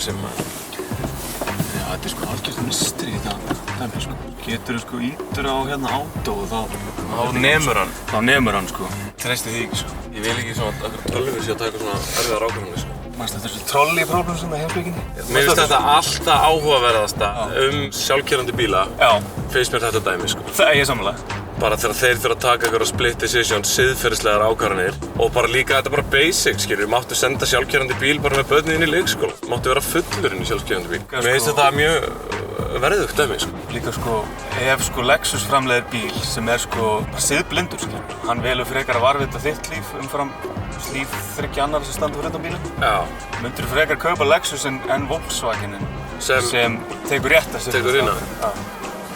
sem Já, þetta sko algjört mysteri í dæmi sko. Getur sko ítur á hérna átó og þá nemur hann. Þá nemur hann sko. Treysti því ekki sko. Ég vil ekki svona að tölvur sé að taka svona erfiðar ákvarðanir sko. Manstu þetta þessu trolley-problem sem það heimsbygginni? Mér finnst þetta alltaf áhugaverðasta sjálfkeyrandi bíla. Já. Finnst mér þetta dæmi sko. Það er sammála. Bara þegar þeir þurfa að taka einhverja split decision, siðferðislegar ákvarðanir og bara líka þetta er bara basic, skilur. Máttu senda sjálfkeyrandi bíl bara með börnin inn í leikskóla. Máttu vera fullur inn í sjálfkeyrandi bíl. Mér finnst þetta mjög verðugt dæmi sko. Líka sko, ef sko Lexus framleiðir bíl sem er sko siðblindur skilur. Hann velur frekar að varðveita þitt líf umfram líf 3 annarra sem standa fyrir utan bílinn. Já. Myndirðu frekar kaupa Lexus en Volkswagenin sem tekur réttast. Tekur inn á.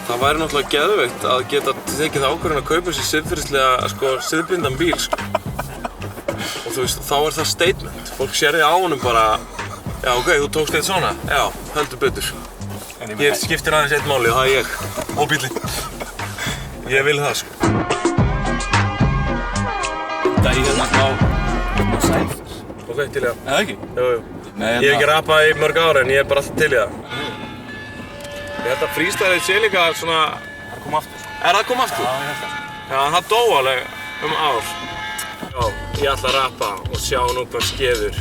Það væri náttúrulega geðveikt að geta tekið það ákvörðun að kaupa sér siðferðislega sko siðblindan bíl sko. Og þú veist, þá er það statement. Fólk sér því á honum bara, já ok, þú tókst eitt svona, já, heldur betur. Ég skiptir aðeins eitt máli og það er ég og bílinn. Ég vil það sko. Það er hérna á Sæfers. Ok, til í það. Eða ekki? Jú. Ég hef ekki rappað í mörg ár en ég er bara alltaf til í það. Þetta freestyle sé líka svona... Það er að koma aftur sko. Er það að koma aftur? Já, ég held það. Já, það dó alveg ár. Já, ég ætla að rappa og sjá nú hvað skeður.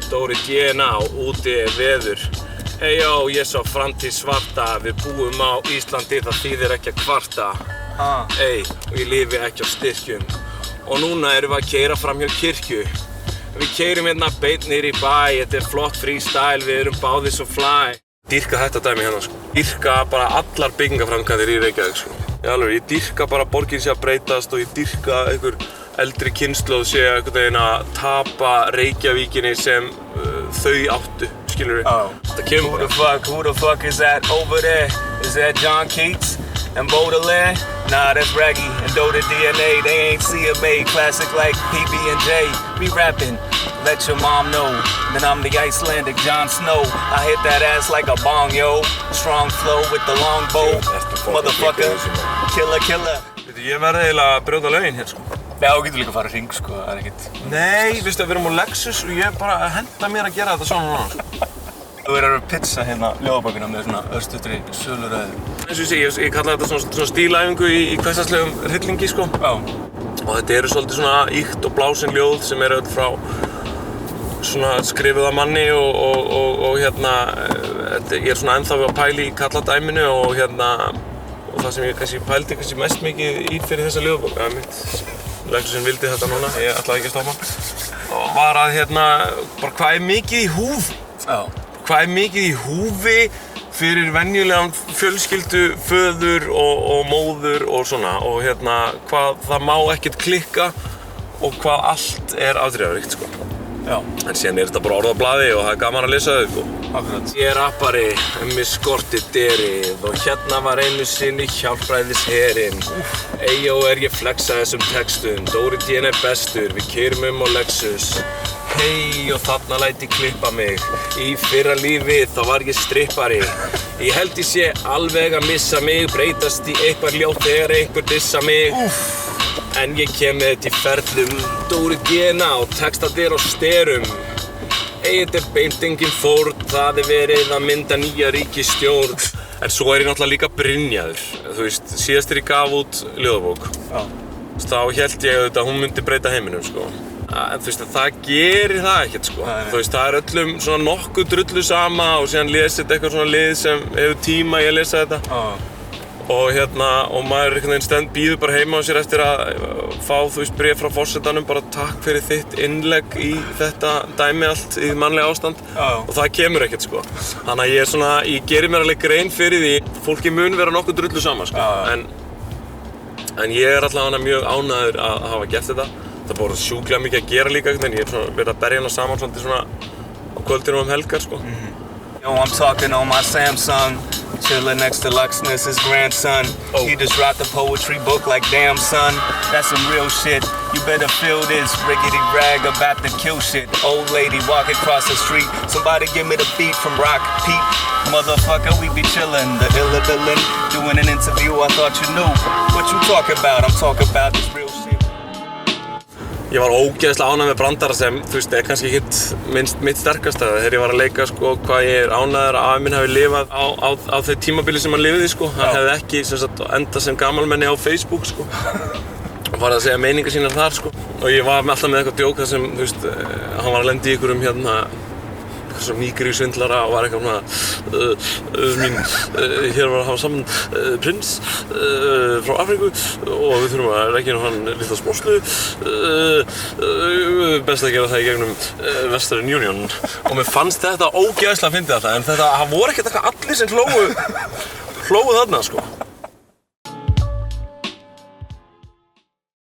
Dóri DNA úti veður. Eyjó, ég sá framtíð svarta. Við búum á Íslandi, það þýðir ekki að kvarta. Ey, og ég lifi ekki á styrkjum. Og núna erum við að keyra fram hjá kirkju. Við keyrum hérna beint niður í bæ. Þetta er flott freestyle, við erum báðir svo fly. Dýrka þetta dæmi hérna sko. Dýrka bara allar byggingaframkvæmdir í Reykjavík sko. Ég dýrka bara borgin sé að breytast og ég dýrka einhver eldri kynslóð sé einhvern veginn að tapa Reykjavíkinni sem þau áttu, skilur við. Þetta kemur bara. Who the fuck is that over there? Is that John Keats and Baudelaire? Nah, that's Raggy and Dota DNA. They ain't CMA, classic like PB&J. We rapping. Let your mom know that I'm the Icelandic Jon Snow. I hit that ass like a bong, yo. Strong flow with the long bow. Motherfucker, killer. Ég verði eiginlega að brjóta lögin hér, sko. Já, þú getur líka að fara í hring, sko, það er ekkert... Nei, veistu, við erum á Lexus og ég er bara að henda mér að gera þetta svona núna, sko. Þú verður að pizza hérna ljóðabókina með svona örstuttri söluröðu. Eins og ég kalla þetta svona stílæfingu í hversdagslegum hryllingi, sko. Já. Og þetta eru svolítið svona ýkt og blásin ljóð sem eru öll frá svona skrifuð af manni og hérna ég er svona ennþá að pæla í kalladæminu og hérna og það sem ég kannski pældi mest mikið í fyrir þessa ljóðabók eða mitt Lexusin vildi þetta núna, ég ætlaði ekki að stoppa og var að hérna bara hvað er mikið í húfi? Já. Hvað er mikið í húfi fyrir venjulegan fjölskyldu, föður og móður og svona og hérna hvað það má ekkert klikka og hvað allt er afdrifaríkt sko. Já. En síðan er þetta bara orð á blaði og það er gaman að lesa þau sko. Akkurat. Ég er rappari, mér skorti derið og hérna var einu sinni hjálpræðisherinn. Eyjó er ég flexa þessum textum, Dóri DNA er bestur, við keyrum á Lexus. Hey, og þarna læt ég klippa mig. Í fyrra lífi þá var ég strippari. Ég held ég sé alveg að missa mig, breytast í eitthvað ljótt þegar einhver dissa mig. En ég kem með þetta í ferðum, Dóri DNA og textaðir á sterum. Þetta er beint engin fórn, það er verið að mynda nýja ríkisstjórn. En svo er ég náttúrulega líka Brynjaður. Þú veist, síðast ég gaf út ljóðabók. Já. Þá hélt ég auðvitað að hún myndi breyta heiminum, sko. En þú veist, það gerir það ekkert, sko. Nei. Þú veist, það er öllum svona nokkuð drullu sama og síðan lesið eitthvað svona lið sem hefur tíma í að lesa þetta. Já. Og hérna, og maður einhvern veginn bíður bara heima á sér eftir að fá, þú veist, bréf frá forsetanum, bara takk fyrir þitt innlegg í þetta dæmi allt í mannlega ástand. Já. Og það kemur ekkert, sko. Þannig að ég er svona, ég gerir mér alveg grein fyrir því, fólki mun vera nokkuð drullu sama, sko. Já. En ég er allavega mjög ánægður að hafa gert þetta. Það búið sjúklega mikið að gera líka, en ég er svona verið að berja hana saman svolítið svona á kvöldinu helgar, sko. Yo, I'm talking on my Samsung. Chillin' next to Luxness, his grandson. Oh. He just dropped a poetry book like damn son. That's some real shit. You better feel this riggedy rag about the kill shit. Old lady walking across the street. Somebody give me the beat from Rock Pete. Motherfucker, we be chillin'. The illa villain doing an interview. I thought you knew what you talking about. I'm talking about this real shit. Ég var ógeðslega ánægður með brandara sem, þú veist, kannski ekkert mitt sterkasta. Þegar ég var að leika, sko, hvað ég ánægður að afi minn hafi lifað á þau tímabili sem hann lifiði, sko. Hann hefði ekki, sem sagt, endað sem gamalmenni á Facebook, sko. Og farið að segja meiningar sínar þar, sko. Og ég var alltaf með eitthvað djók þar sem, þú veist, hann var að lenda í einhverjum, svo Nígeríu svindlara og var eitthvað hér var að hafa saman prins frá Afríku og við þurfum að rækja hann litla sportslu best að gera það í gegnum Western Union og mér fannst þetta ógeðslega fyndið alltaf en það voru ekkert allir sem hlógu þarna sko